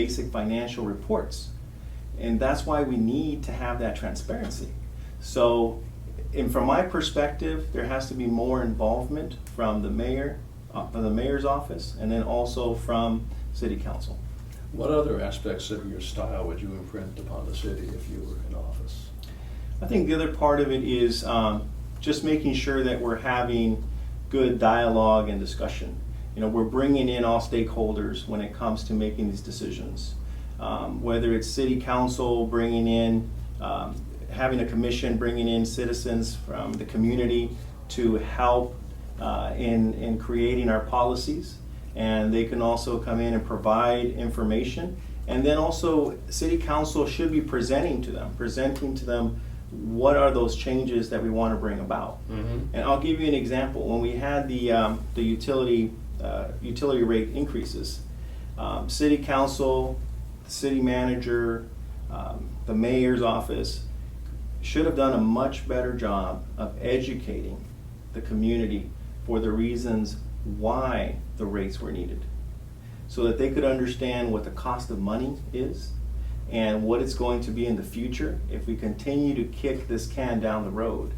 basic financial reports. And that's why we need to have that transparency. So, and from my perspective, there has to be more involvement from the mayor, from the mayor's office, and then also from city council. What other aspects of your style would you imprint upon the city if you were in office? I think the other part of it is just making sure that we're having good dialogue and discussion. You know, we're bringing in all stakeholders when it comes to making these decisions. Whether it's city council bringing in, having a commission bringing in citizens from the community to help in creating our policies, and they can also come in and provide information. And then also city council should be presenting to them what are those changes that we want to bring about. Mm-hmm. And I'll give you an example. When we had the utility rate increases, city council, city manager, the mayor's office should have done a much better job of educating the community for the reasons why the rates were needed, so that they could understand what the cost of money is and what it's going to be in the future if we continue to kick this can down the road.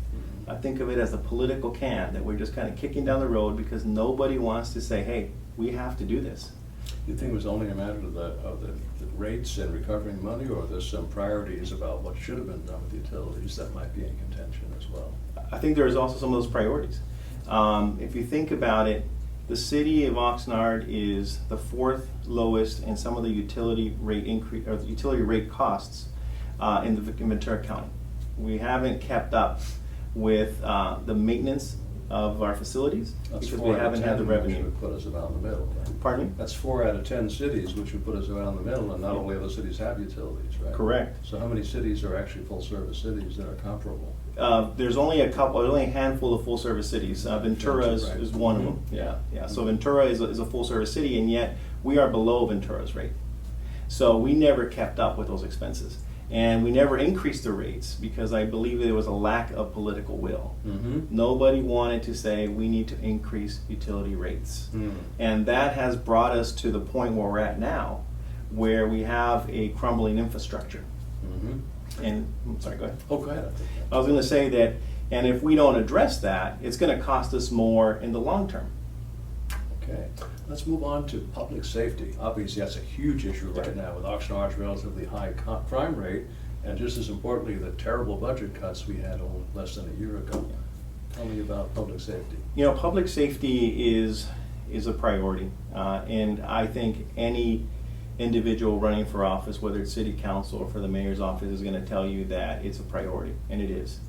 I think of it as a political can that we're just kind of kicking down the road because nobody wants to say, hey, we have to do this. You think it was only a matter of the rates and recovering money, or there's some priorities about what should have been done with utilities that might be in contention as well? I think there's also some of those priorities. If you think about it, the city of Oxnard is the fourth lowest in some of the utility rate increase or the utility rate costs in Ventura County. We haven't kept up with the maintenance of our facilities because we haven't had the revenue. Which would put us about in the middle, right? Pardon me? That's 4 out of 10 cities, which would put us around the middle, and not only other cities have utilities, right? Correct. So how many cities are actually full-service cities that are comparable? There's only a handful of full-service cities. Ventura is one of them. Yeah. So Ventura is a full-service city, and yet we are below Ventura's rate. So we never kept up with those expenses. And we never increased the rates because I believe there was a lack of political will. Mm-hmm. Nobody wanted to say we need to increase utility rates. Mm. And that has brought us to the point where we're at now, where we have a crumbling infrastructure. Mm-hmm. And I'm sorry, go ahead. Oh, go ahead. I was going to say that, and if we don't address that, it's going to cost us more in the long term. Okay, let's move on to public safety. Obviously, that's a huge issue right now with Oxnard's relatively high crime rate, and just as importantly, the terrible budget cuts we had only less than a year ago. Tell me about public safety. You know, public safety is a priority, and I think any individual running for office, whether it's city council or for the mayor's office, is going to tell you that it's a priority, and it is.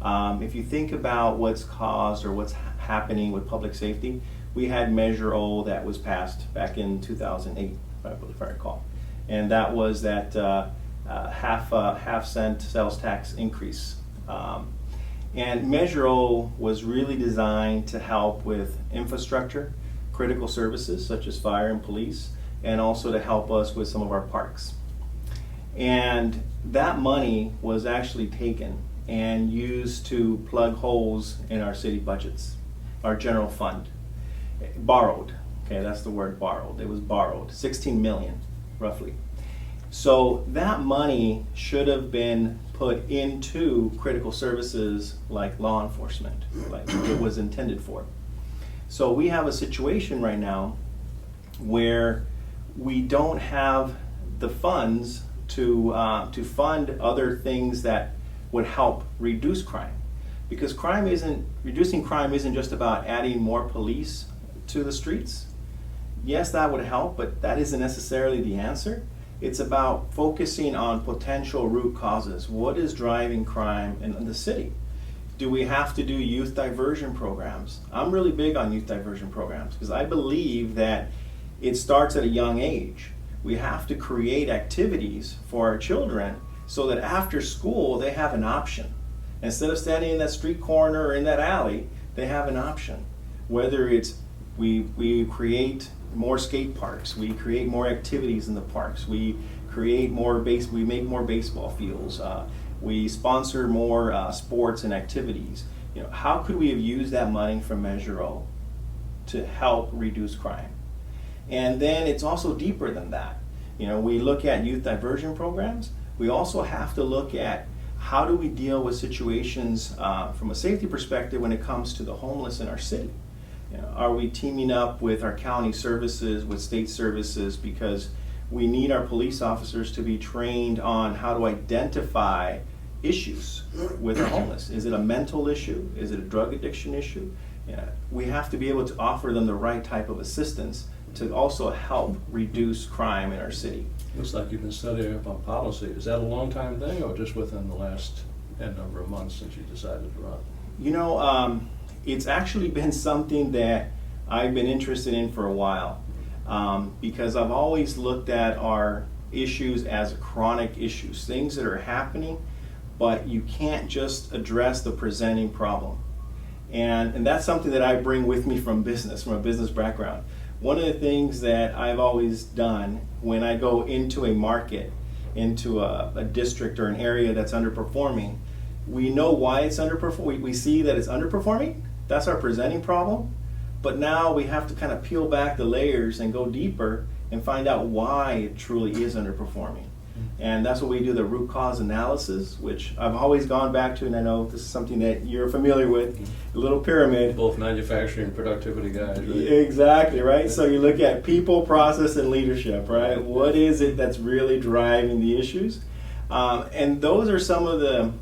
If you think about what's caused or what's happening with public safety, we had Measure O that was passed back in 2008, if I recall, and that was that half-cent sales tax increase. And Measure O was really designed to help with infrastructure, critical services such as fire and police, and also to help us with some of our parks. And that money was actually taken and used to plug holes in our city budgets, our general fund. Borrowed, okay, that's the word, borrowed. It was borrowed, 16 million, roughly. So that money should have been put into critical services like law enforcement, like it was intended for. So we have a situation right now where we don't have the funds to fund other things that would help reduce crime. Because reducing crime isn't just about adding more police to the streets. Yes, that would help, but that isn't necessarily the answer. It's about focusing on potential root causes. What is driving crime in the city? Do we have to do youth diversion programs? I'm really big on youth diversion programs because I believe that it starts at a young age. We have to create activities for our children so that after school they have an option. Instead of standing in that street corner or in that alley, they have an option. Whether it's we create more skate parks, we create more activities in the parks, we create we make more baseball fields, we sponsor more sports and activities. You know, how could we have used that money from Measure O to help reduce crime? And then it's also deeper than that. We look at youth diversion programs. We also have to look at how do we deal with situations from a safety perspective when it comes to the homeless in our city. Are we teaming up with our county services, with state services, because we need our police officers to be trained on how to identify issues with our homeless. Is it a mental issue? Is it a drug addiction issue? We have to be able to offer them the right type of assistance to also help reduce crime in our city. Looks like you've been studying up on policy. Is that a long time thing, or just within the last number of months since you decided to run? It's actually been something that I've been interested in for a while, because I've always looked at our issues as chronic issues, things that are happening, but you can't just address the presenting problem. And that's something that I bring with me from a business background. One of the things that I've always done when I go into a market, into a district or an area that's underperforming, we know why it's underperforming. We see that it's underperforming. That's our presenting problem. But now we have to kind of peel back the layers and go deeper and find out why it truly is underperforming. And that's what we do, the root cause analysis, which I've always gone back to, and I know this is something that you're familiar with, the little pyramid. Both manufacturing and productivity guys, right? Exactly, right? So you look at people, process, and leadership, right? What is it that's really driving the issues? And those are some of the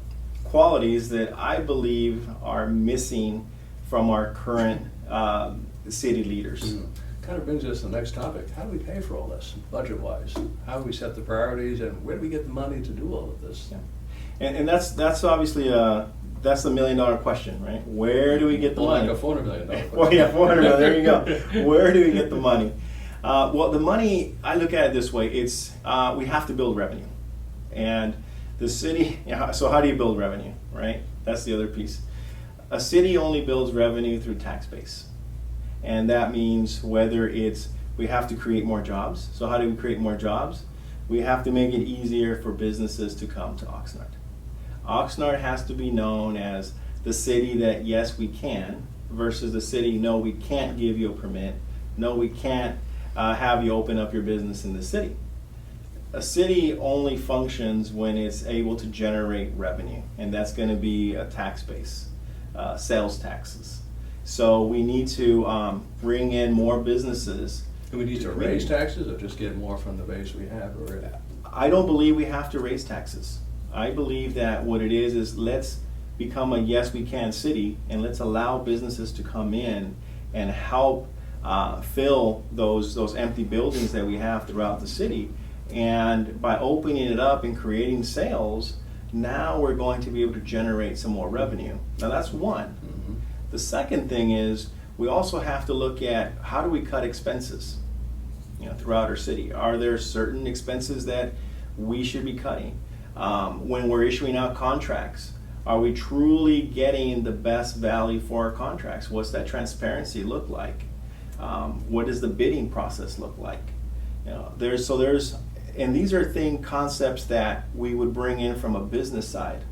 qualities that I believe are missing from our current city leaders. Kind of brings us to the next topic. How do we pay for all this, budget-wise? How do we set the priorities, and where do we get the money to do all of this? Yeah. And that's obviously that's the $1 million question, right? Where do we get the money? Like a $400 million question. Well, yeah, 400 million. There you go. Where do we get the money? Well, the money, I look at it this way: it's we have to build revenue, and the city. So how do you build revenue, right? That's the other piece. A city only builds revenue through tax base. And that means whether it's we have to create more jobs. So how do we create more jobs? We have to make it easier for businesses to come to Oxnard. Oxnard has to be known as the city that yes, we can, versus the city, no, we can't give you a permit. No, we can't have you open up your business in the city. A city only functions when it's able to generate revenue, and that's going to be a tax base, sales taxes. So we need to bring in more businesses. Do we need to raise taxes, or just get more from the base we have already? I don't believe we have to raise taxes. I believe that what it is let's become a yes we can city, and let's allow businesses to come in and help fill those empty buildings that we have throughout the city. And by opening it up and creating sales, now we're going to be able to generate some more revenue. Now that's one. The second thing is we also have to look at how do we cut expenses throughout our city. Are there certain expenses that we should be cutting? When we're issuing out contracts, are we truly getting the best value for our contracts? What's that transparency look like? What does the bidding process look like? And these are concepts that we would bring in from a business side.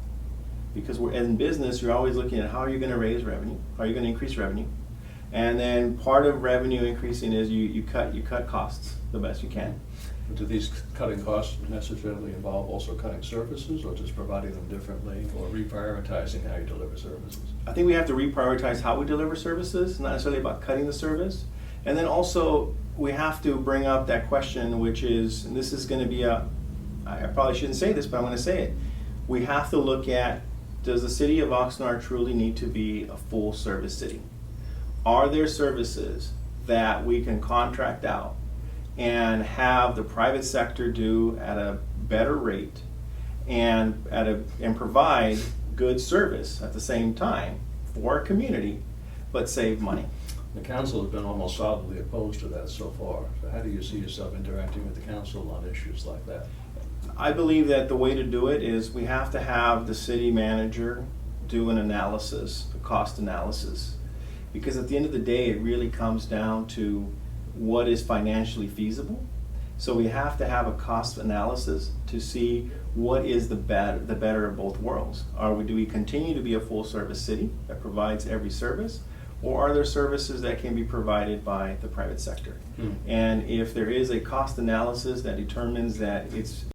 Because we're in business, you're always looking at how are you going to raise revenue, how are you going to increase revenue, and then part of revenue increasing is you cut costs the best you can. Do these cutting costs necessarily involve also cutting services, or just providing them differently, or reprioritizing how you deliver services? I think we have to reprioritize how we deliver services, not necessarily about cutting the service, and then also we have to bring up that question, which is, and this is going to be I probably shouldn't say this, but I'm going to say it. We have to look at, does the city of Oxnard truly need to be a full service city? Are there services that we can contract out and have the private sector do at a better rate and provide good service at the same time for our community, but save money? The council has been almost solidly opposed to that so far. So how do you see yourself interacting with the council on issues like that? I believe that the way to do it is we have to have the city manager do an analysis, a cost analysis. Because at the end of the day, it really comes down to what is financially feasible. So we have to have a cost analysis to see what is the better of both worlds. Do we continue to be a full service city that provides every service? or are there services that can be provided by the private sector? Hmm. And if there is a cost analysis that determines that it's